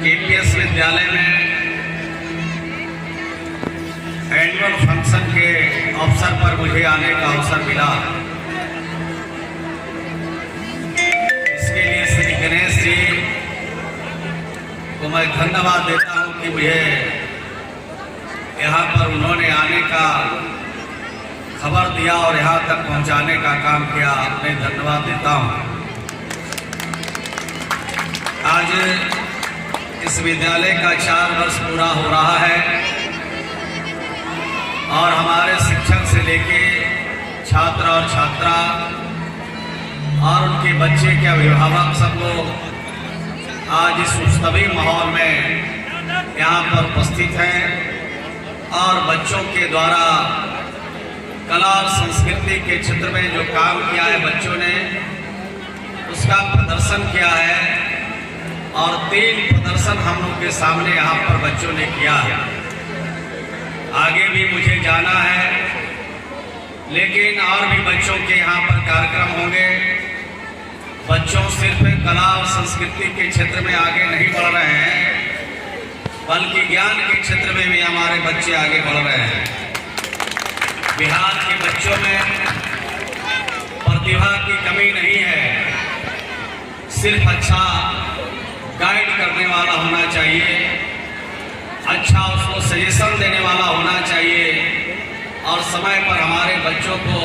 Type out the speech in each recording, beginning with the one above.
KPS विद्यालय में annual function के अवसर पर मुझे आने का अवसर मिला। इसके लिए श्री गणेश जी को मैं धन्यवाद देता हूं कि मुझे यहाँ पर उन्होंने आने का खबर दिया और यहाँ तक पहुँचाने का काम किया। मैं धन्यवाद देता हूँ। आज इस विद्यालय का 4 वर्ष पूरा हो रहा है और हमारे शिक्षक से लेके छात्र और छात्रा और उनके बच्चे के अभिभावक सब लोग आज इस उत्सवी माहौल में यहाँ पर उपस्थित हैं और बच्चों के द्वारा कला और संस्कृति के क्षेत्र में जो काम किया है बच्चों ने उसका प्रदर्शन किया है और 3 प्रदर्शन हम लोग के सामने यहाँ पर बच्चों ने किया है। आगे भी मुझे जाना है लेकिन और भी बच्चों के यहाँ पर कार्यक्रम होंगे। बच्चों सिर्फ कला और संस्कृति के क्षेत्र में आगे नहीं बढ़ रहे हैं बल्कि ज्ञान के क्षेत्र में भी हमारे बच्चे आगे बढ़ रहे हैं। बिहार के बच्चों में प्रतिभा की कमी नहीं है, सिर्फ अच्छा गाइड करने वाला होना चाहिए, अच्छा उसको सजेशन देने वाला होना चाहिए और समय पर हमारे बच्चों को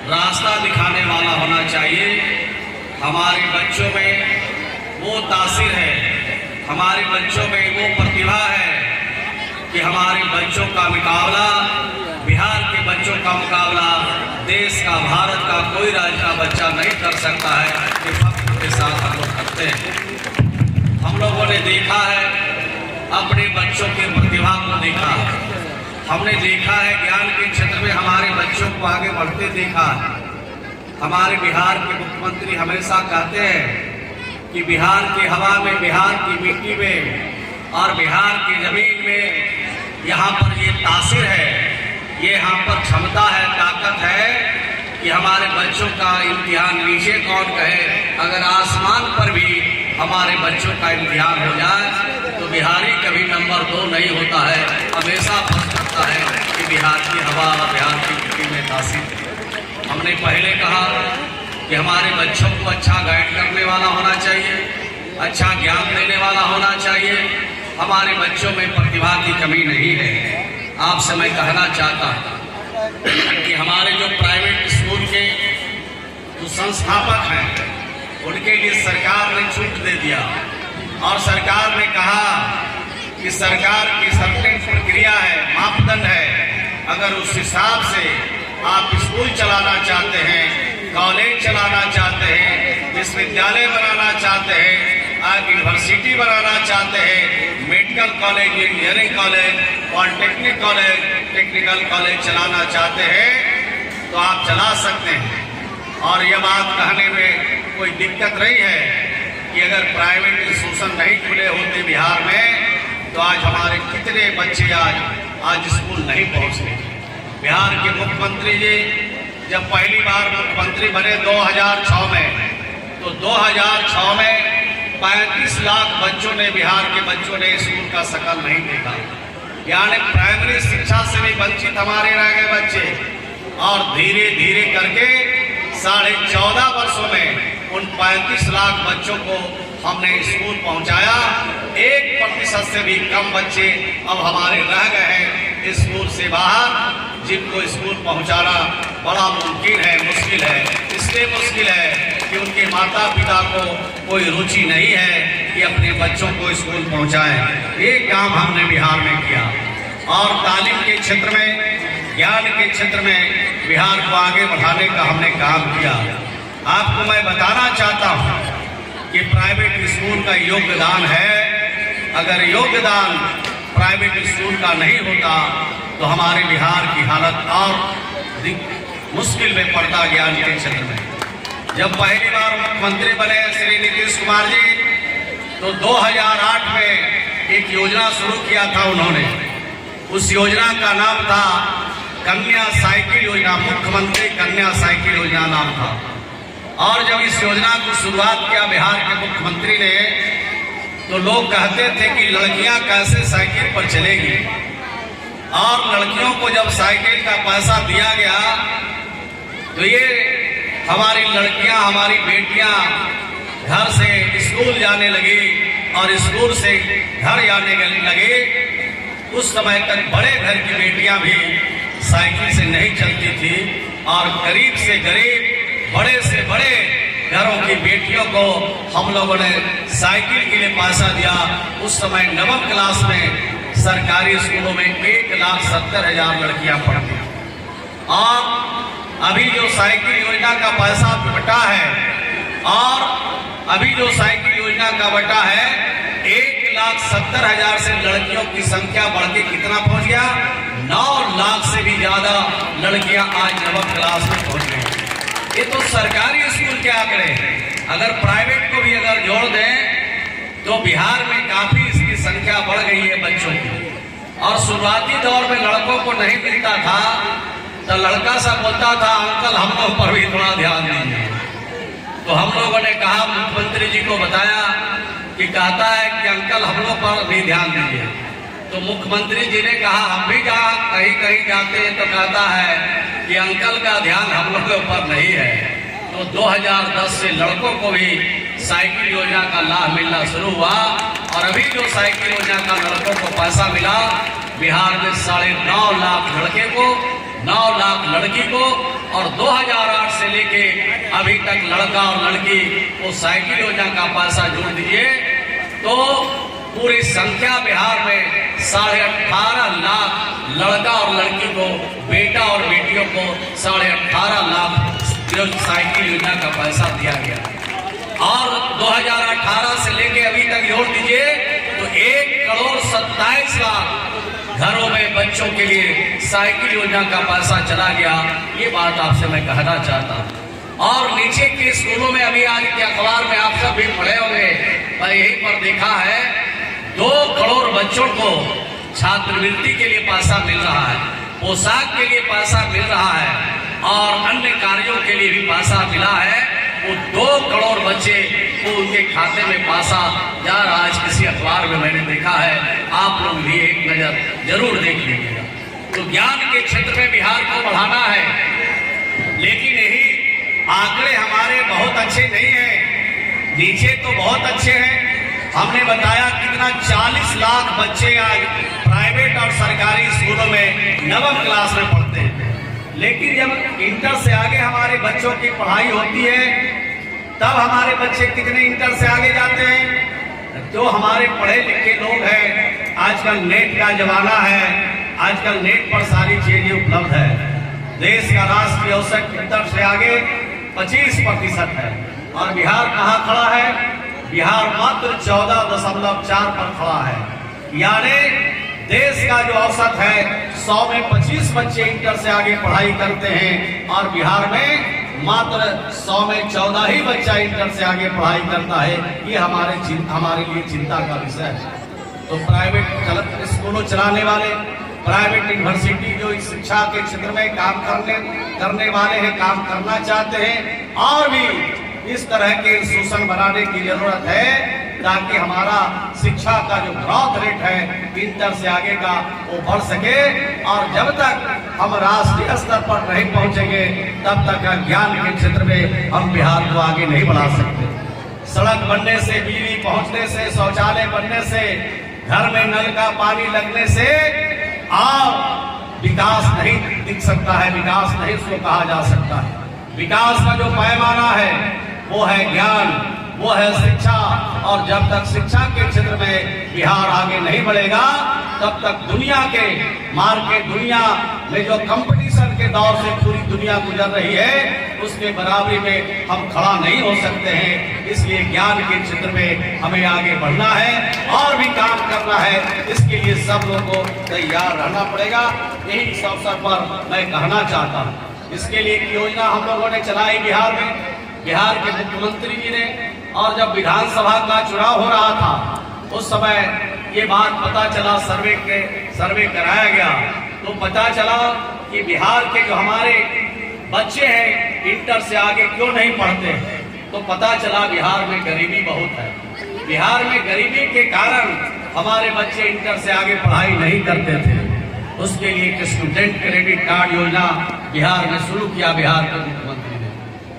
रास्ता दिखाने वाला होना चाहिए। हमारे बच्चों में वो तासीर है, हमारे बच्चों में वो प्रतिभा है कि हमारे बच्चों का मुकाबला, बिहार के बच्चों का मुकाबला देश का, भारत का कोई राज्य का बच्चा नहीं कर सकता है। कि फख्र के साथ हम लोग करते हैं। हम लोगों ने देखा है, अपने बच्चों की प्रतिभा को देखा है, हमने देखा है ज्ञान के क्षेत्र में हमारे बच्चों को आगे बढ़ते देखा है। हमारे बिहार के मुख्यमंत्री हमेशा कहते हैं कि बिहार की हवा में, बिहार की मिट्टी में और बिहार की जमीन में यहाँ पर ये तासीर है, ये यहाँ पर क्षमता है, ताकत है कि हमारे बच्चों का इम्तिहान नीचे कौन कहे, अगर आसमान पर भी हमारे बच्चों का इम्तिहान हो जाए तो बिहारी कभी नंबर 2 नहीं होता है, हमेशा फर्स्ट करता है कि बिहार की हवा और बिहार की मिट्टी में तासीर है। हमने पहले कहा कि हमारे बच्चों को अच्छा गाइड करने वाला होना चाहिए, अच्छा ज्ञान देने वाला होना चाहिए। हमारे बच्चों में प्रतिभा की कमी नहीं है। आपसे मैं कहना चाहता हूँ कि हमारे जो प्राइवेट स्कूल के जो संस्थापक हैं उनके लिए सरकार ने छूट दे दिया और सरकार ने कहा कि सरकार की सर्टेन प्रक्रिया है, मापदंड है, अगर उस हिसाब से आप स्कूल चलाना चाहते हैं, कॉलेज चलाना चाहते हैं, विश्वविद्यालय बनाना चाहते हैं, आप यूनिवर्सिटी बनाना चाहते हैं, medical college, engineering college, polytechnic college, technical college चलाना चाहते हैं तो आप चला सकते हैं। और यह बात कहने में कोई दिक्कत नहीं है कि अगर प्राइवेट इंस्टीट्यूशन नहीं खुले होते बिहार में तो आज हमारे कितने बच्चे आज स्कूल नहीं पहुंचते। बिहार के मुख्यमंत्री जी जब पहली बार मुख्यमंत्री बने 2006 में, तो 2006 में 35 लाख बच्चों ने, बिहार के बच्चों ने स्कूल का शकल नहीं देखा। यानी प्राइमरी शिक्षा से भी वंचित हमारे रह गए बच्चे और धीरे धीरे करके 14.5 वर्षों में उन 35 लाख बच्चों को हमने स्कूल पहुंचाया। 1% से भी कम बच्चे अब हमारे रह गए हैं स्कूल से बाहर, जिनको स्कूल पहुंचाना बड़ा मुमकिन है, मुश्किल है। इसलिए मुश्किल है कि उनके माता पिता को कोई रुचि नहीं है कि अपने बच्चों को स्कूल पहुंचाएं। ये काम हमने बिहार में किया और तालीम के क्षेत्र में, ज्ञान के क्षेत्र में बिहार को आगे बढ़ाने का हमने काम किया। आपको मैं बताना चाहता हूँ कि प्राइवेट स्कूल का योगदान है। अगर योगदान प्राइवेट स्कूल का नहीं होता तो हमारे बिहार की हालत और मुश्किल में पड़ता ज्ञान के क्षेत्र में। जब पहली बार मुख्यमंत्री बने श्री नीतीश कुमार जी तो 2008 में एक योजना शुरू किया था उन्होंने। उस योजना का नाम था कन्या साइकिल योजना, मुख्यमंत्री कन्या साइकिल योजना नाम था। और जब इस योजना की शुरुआत किया बिहार के मुख्यमंत्री ने तो लोग कहते थे कि लड़कियां कैसे साइकिल पर चलेगी, और लड़कियों को जब साइकिल का पैसा दिया गया तो ये हमारी लड़कियां, हमारी बेटियां घर से स्कूल जाने लगी और स्कूल से घर जाने लगे। उस समय तक बड़े घर की बेटियां भी साइकिल से नहीं चलती थी, और गरीब से गरीब, बड़े से बड़े घरों की बेटियों को हम लोगों ने साइकिल के लिए पैसा दिया। उस समय 9वीं क्लास में सरकारी स्कूलों में 1,70,000 लड़कियां पढ़ती, और अभी जो साइकिल योजना का पैसा बटा है, और अभी जो साइकिल योजना का बटा है 1,70,000 से लड़कियों की संख्या बढ़ के कितना पहुंच गया, 9 लाख से भी ज्यादा लड़कियां आज 9वीं क्लास में पहुंच गई। ये तो सरकारी स्कूल के आंकड़े हैं। अगर प्राइवेट को भी अगर जोड़ दें तो बिहार में काफी इसकी संख्या बढ़ गई है बच्चों की। और शुरुआती दौर में लड़कों को नहीं मिलता था तो लड़का सा बोलता था, अंकल हम लोग पर भी थोड़ा ध्यान दीजिए। तो हम लोगों ने कहा, मुख्यमंत्री जी को बताया कि कहता है कि अंकल हम लोग पर भी ध्यान दीजिए। तो मुख्यमंत्री जी ने कहा, हम भी जहाँ कहीं कहीं जाते हैं तो कहता है कि अंकल का ध्यान हम लोगों पर नहीं है। तो 2010 से लड़कों को भी साइकिल योजना का लाभ मिलना शुरू हुआ, और अभी जो साइकिल योजना का लड़कों को पैसा मिला, बिहार में 9.5 लाख लड़के को, 9 लाख लड़की को, और 2008 से लेके अभी तक लड़का और लड़की को साइकिल योजना का पैसा जोड़ दीजिए तो पूरी संख्या बिहार में 18.5 लाख लड़का और लड़की को, बेटा और बेटियों को 18.5 लाख साइकिल योजना का पैसा दिया गया। और 2018 से लेके अभी तक जोड़ दीजिए तो 1,27,00,000 घरों में बच्चों के लिए साइकिल योजना का पैसा चला गया। ये बात आपसे मैं कहना चाहता हूँ। और नीचे के स्कूलों में अभी आज के अखबार में आप सब भी पढ़े होंगे, मैं यहीं पर देखा है 2 करोड़ बच्चों को छात्रवृत्ति के लिए पैसा मिल रहा है, पोशाक के लिए पैसा मिल रहा है, और अन्य कार्यों के लिए भी पैसा मिला है। वो 2 करोड़ बच्चे को उनके खाते में पैसा जा रहा है। आज किसी अखबार में मैंने देखा है, आप लोग भी एक नजर जरूर देख लीजिएगा। तो ज्ञान के क्षेत्र में बिहार को बढ़ाना है, लेकिन यही आंकड़े हमारे बहुत अच्छे नहीं हैं, नीचे तो बहुत अच्छे हैं। हमने बताया कितना 40 लाख बच्चे आज प्राइवेट और सरकारी स्कूलों में 9वीं क्लास में पढ़ते हैं, लेकिन जब इंटर से आगे हमारे बच्चों की पढ़ाई होती है तब हमारे बच्चे कितने इंटर से आगे जाते हैं। जो हमारे पढ़े लिखे लोग हैं, आजकल नेट का जमाना है, आजकल नेट पर सारी चीजें उपलब्ध है। देश का राष्ट्रीय औसत इंटर से आगे 25% है, और बिहार कहाँ खड़ा है, बिहार मात्र 14.4 पर खड़ा है। यानी देश का जो औसत है 100 में 25 बच्चे इंटर से आगे पढ़ाई करते हैं, और बिहार में मात्र 100 में 14 ही बच्चा इंटर से आगे पढ़ाई करता है। ये हमारे लिए चिंता का विषय है। तो प्राइवेट स्कूलों चलाने वाले, प्राइवेट यूनिवर्सिटी जो इस शिक्षा के क्षेत्र में काम करने वाले हैं, काम करना चाहते हैं, और भी इस तरह के इंस्टीट्यूशन बनाने की जरूरत है ताकि हमारा शिक्षा का जो ग्रोथ रेट है इंटर से आगे का वो बढ़ सके। और जब तक हम राष्ट्रीय स्तर पर नहीं पहुंचेंगे तब तक ज्ञान के क्षेत्र में हम बिहार को आगे नहीं बढ़ा सकते। सड़क बनने से, बिजली पहुंचने से, शौचालय बनने से, घर में नल का पानी लगने से और विकास नहीं दिख सकता है, विकास नहीं उसको कहा जा सकता है। विकास का जो पैमाना है वो है ज्ञान, वो है शिक्षा, और जब तक शिक्षा के क्षेत्र में बिहार आगे नहीं बढ़ेगा तब तक दुनिया के मार्केट, दुनिया में जो कंपटीशन के दौर से पूरी दुनिया गुजर रही है उसके बराबरी में हम खड़ा नहीं हो सकते हैं। इसलिए ज्ञान के क्षेत्र में हमें आगे बढ़ना है और भी काम करना है। इसके लिए सब लोगों को तैयार रहना पड़ेगा। यही इस अवसर पर मैं कहना चाहता हूँ। इसके लिए एक योजना हम लोगों ने चलाई बिहार में, बिहार के मुख्यमंत्री जी ने, और जब विधानसभा का चुनाव हो रहा था उस समय ये बात पता चला, सर्वे कराया गया तो पता चला कि बिहार के जो हमारे बच्चे हैं इंटर से आगे क्यों नहीं पढ़ते, तो पता चला बिहार में गरीबी बहुत है। बिहार में गरीबी के कारण हमारे बच्चे इंटर से आगे पढ़ाई नहीं करते थे। उसके लिए एक स्टूडेंट क्रेडिट कार्ड योजना बिहार में शुरू किया बिहार के मुख्यमंत्री ने।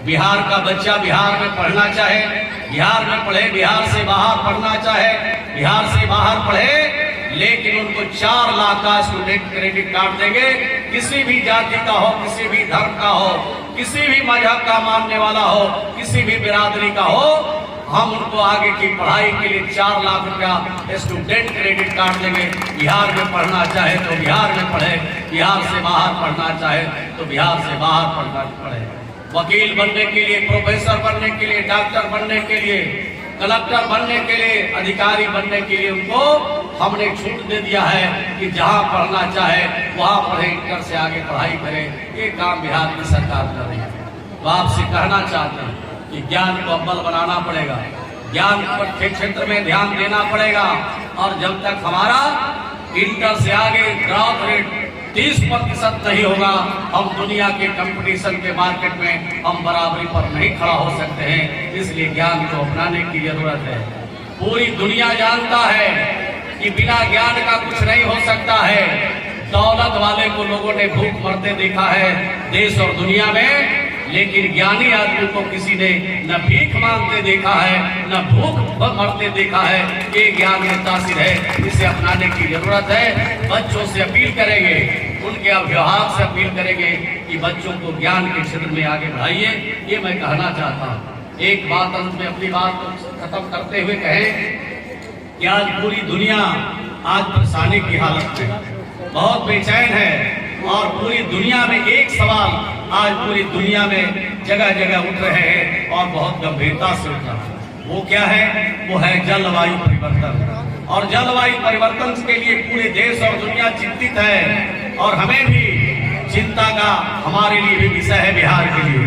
बिहार का बच्चा बिहार में पढ़ना चाहे बिहार में पढ़े, बिहार से बाहर पढ़ना चाहे बिहार से बाहर पढ़े, लेकिन उनको 4 लाख का स्टूडेंट क्रेडिट कार्ड देंगे। किसी भी जाति का हो, किसी भी धर्म का हो, किसी भी मजहब का मानने वाला हो, किसी भी बिरादरी का हो, हम उनको आगे की पढ़ाई के लिए 4 लाख रुपया स्टूडेंट क्रेडिट कार्ड देंगे। बिहार में पढ़ना चाहे तो बिहार में पढ़े, बिहार से बाहर पढ़ना चाहे तो बिहार से बाहर पढ़ना पढ़े। वकील बनने के लिए, प्रोफेसर बनने के लिए, डॉक्टर बनने के लिए, कलेक्टर बनने के लिए, अधिकारी बनने के लिए उनको हमने छूट दे दिया है कि जहां पढ़ना चाहे वहां पढ़े, इंटर से आगे पढ़ाई करें। ये काम बिहार की सरकार कर रही है। तो आपसे कहना चाहते हैं कि ज्ञान को अव्वल बनाना पड़ेगा, ज्ञान के क्षेत्र में ध्यान देना पड़ेगा। और जब तक हमारा इंटर से आगे ग्राउंड रेट 30% नहीं होगा, हम दुनिया के कंपटीशन के मार्केट में हम बराबरी पर नहीं खड़ा हो सकते हैं। इसलिए ज्ञान को अपनाने की जरूरत है। पूरी दुनिया जानता है कि बिना ज्ञान का कुछ नहीं हो सकता है। दौलत वाले को लोगों ने भूख मरते देखा है देश और दुनिया में, लेकिन ज्ञानी आदमी को किसी ने न भीख मांगते देखा है न भूख मरते देखा है। ये ज्ञान में तासीर है, इसे अपनाने की जरूरत है। बच्चों से अपील करेंगे, उनके अभिभावक से अपील करेंगे कि बच्चों को ज्ञान के क्षेत्र में आगे बढ़ाइए। ये मैं कहना चाहता हूँ। एक बात अंत में अपनी बात को खत्म करते हुए कहें कि आज पूरी दुनिया आज परेशानी की हालत में बहुत बेचैन है, और पूरी दुनिया में एक सवाल आज पूरी दुनिया में जगह जगह उठ रहे हैं और बहुत गंभीरता से उठ रहा है। वो क्या है? वो है जलवायु परिवर्तन। और जलवायु परिवर्तन के लिए पूरे देश और दुनिया चिंतित है, और हमें भी चिंता का हमारे लिए भी विषय है बिहार के लिए।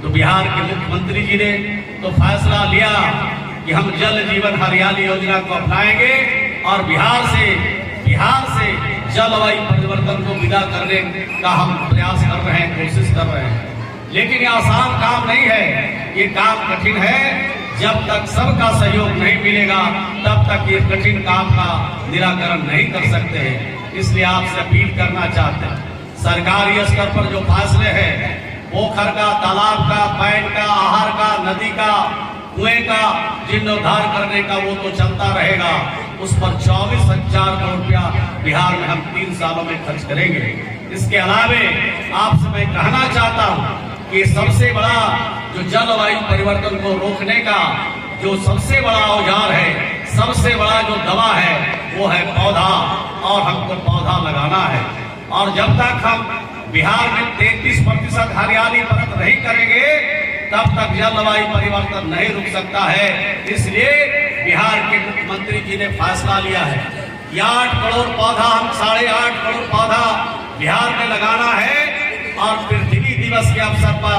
तो बिहार के मुख्यमंत्री जी ने तो फैसला लिया कि हम जल जीवन हरियाली योजना को अपनाएंगे और बिहार से जलवायु परिवर्तन को विदा करने का हम प्रयास कर रहे हैं, कोशिश कर रहे हैं। लेकिन ये आसान काम नहीं है, ये काम कठिन है। जब तक सबका सहयोग नहीं मिलेगा तब तक ये कठिन काम का निराकरण नहीं कर सकते हैं। इसलिए आपसे अपील करना चाहते हैं, सरकारी स्तर पर जो फैसले हैं, पोखर का, तालाब का, पैन का, आहार का, नदी का, कुएं का जीर्णोद्धार करने का, वो तो चलता रहेगा। उस पर 24,000 करोड़ रुपया बिहार में हम 3 सालों में खर्च करेंगे। इसके अलावे आपसे मैं कहना चाहता हूँ कि सबसे बड़ा जो जलवायु परिवर्तन को रोकने का जो सबसे बड़ा औजार है, सबसे बड़ा जो दवा है, वो है पौधा, और हमको पौधा लगाना है। और जब तक हम बिहार में 33% हरियाली परत नहीं करेंगे तब तक जलवायु परिवर्तन नहीं रुक सकता है। इसलिए बिहार के मुख्यमंत्री जी ने फैसला लिया है कि 8 करोड़ पौधा, हम 8.5 करोड़ पौधा बिहार में लगाना है। और पृथ्वी दिवस के अवसर पर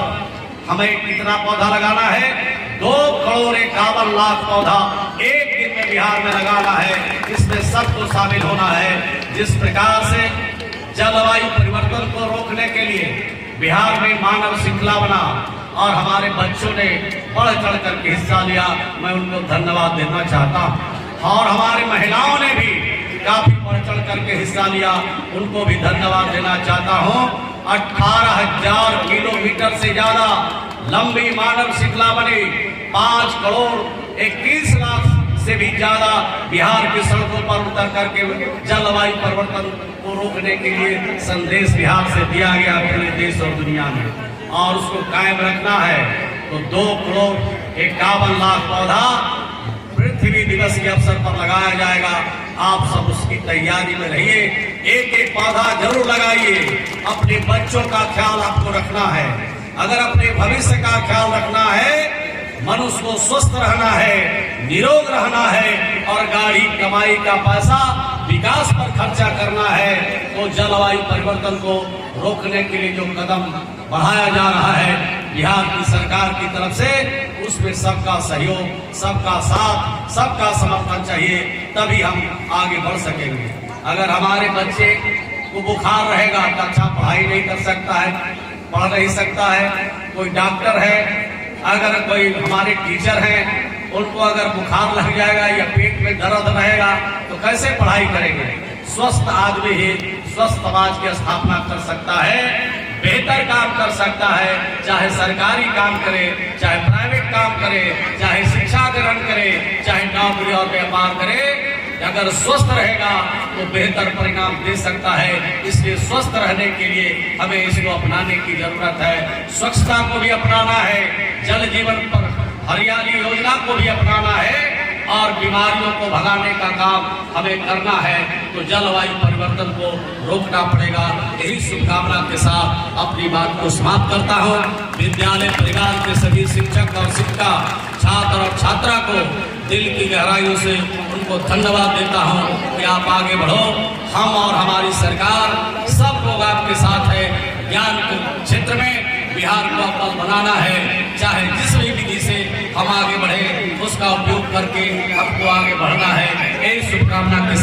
हमें कितना पौधा लगाना है? 2 करोड़ 51 लाख पौधा एक दिन में बिहार में लगाना है। इसमें सबको शामिल होना है। जिस प्रकार से जलवायु परिवर्तन को रोकने के लिए बिहार में मानव श्रृंखला बना और हमारे बच्चों ने बढ़ चढ़ करके हिस्सा लिया, मैं उनको धन्यवाद देना चाहता हूँ। और हमारी महिलाओं ने भी काफी बढ़ चढ़ करके हिस्सा लिया, उनको भी धन्यवाद देना चाहता हूँ। 18,000 किलोमीटर से ज्यादा लंबी मानव श्रृंखला बनी, 5 करोड़ 21 लाख से भी ज्यादा बिहार की सड़कों पर उतर करके जलवायु परिवर्तन को रोकने के लिए संदेश बिहार से दिया गया पूरे देश और दुनिया में, और उसको कायम रखना है। तो 2 करोड़ 51 लाख पौधा पृथ्वी दिवस के अवसर पर लगाया जाएगा। आप सब उसकी तैयारी में रहिए, एक एक पौधा जरूर लगाइए। अपने बच्चों का ख्याल आपको रखना है, अगर अपने भविष्य का ख्याल रखना है, मनुष्य को स्वस्थ रहना है, निरोग रहना है, और गाड़ी कमाई का पैसा विकास पर खर्चा करना है, तो जलवायु परिवर्तन को रोकने के लिए जो कदम बढ़ाया जा रहा है बिहार की सरकार की तरफ से, उसमें सबका सहयोग, सबका साथ, सबका समर्थन चाहिए, तभी हम आगे बढ़ सकेंगे। अगर हमारे बच्चे को बुखार रहेगा तो अच्छा पढ़ाई नहीं कर सकता है, पढ़ नहीं सकता है। कोई डॉक्टर है, अगर कोई हमारे टीचर हैं उनको अगर बुखार लग जाएगा या पेट में दर्द रहेगा तो कैसे पढ़ाई करेंगे। स्वस्थ आदमी ही स्वस्थ समाज की स्थापना कर सकता है, बेहतर काम कर सकता है, चाहे सरकारी काम करे, चाहे प्राइवेट काम करे, चाहे शिक्षा ग्रहण करे, चाहे नौकरी और व्यापार करे। अगर स्वस्थ रहेगा तो बेहतर परिणाम दे सकता है। इसलिए स्वस्थ रहने के लिए हमें इसको अपनाने की जरूरत है। स्वच्छता को भी अपनाना है, जल जीवन पर हरियाली योजना को भी अपनाना है और बीमारियों को भगाने का काम हमें करना है। तो जलवायु परिवर्तन को रोकना पड़ेगा। यही शुभकामना के साथ अपनी बात को समाप्त करता हूँ। विद्यालय परिवार के सभी शिक्षक और शिक्षिका, छात्र और छात्रा को दिल की गहराइयों से उनको धन्यवाद देता हूँ कि आप आगे बढ़ो। हम और हमारी सरकार सब लोग आपके साथ है। ज्ञान के क्षेत्र में बिहार को अव्वल बनाना है। चाहे जिस भी विधि से हम आगे बढ़े उसका उपयोग करके हमको आगे बढ़ना है। यही शुभकामना के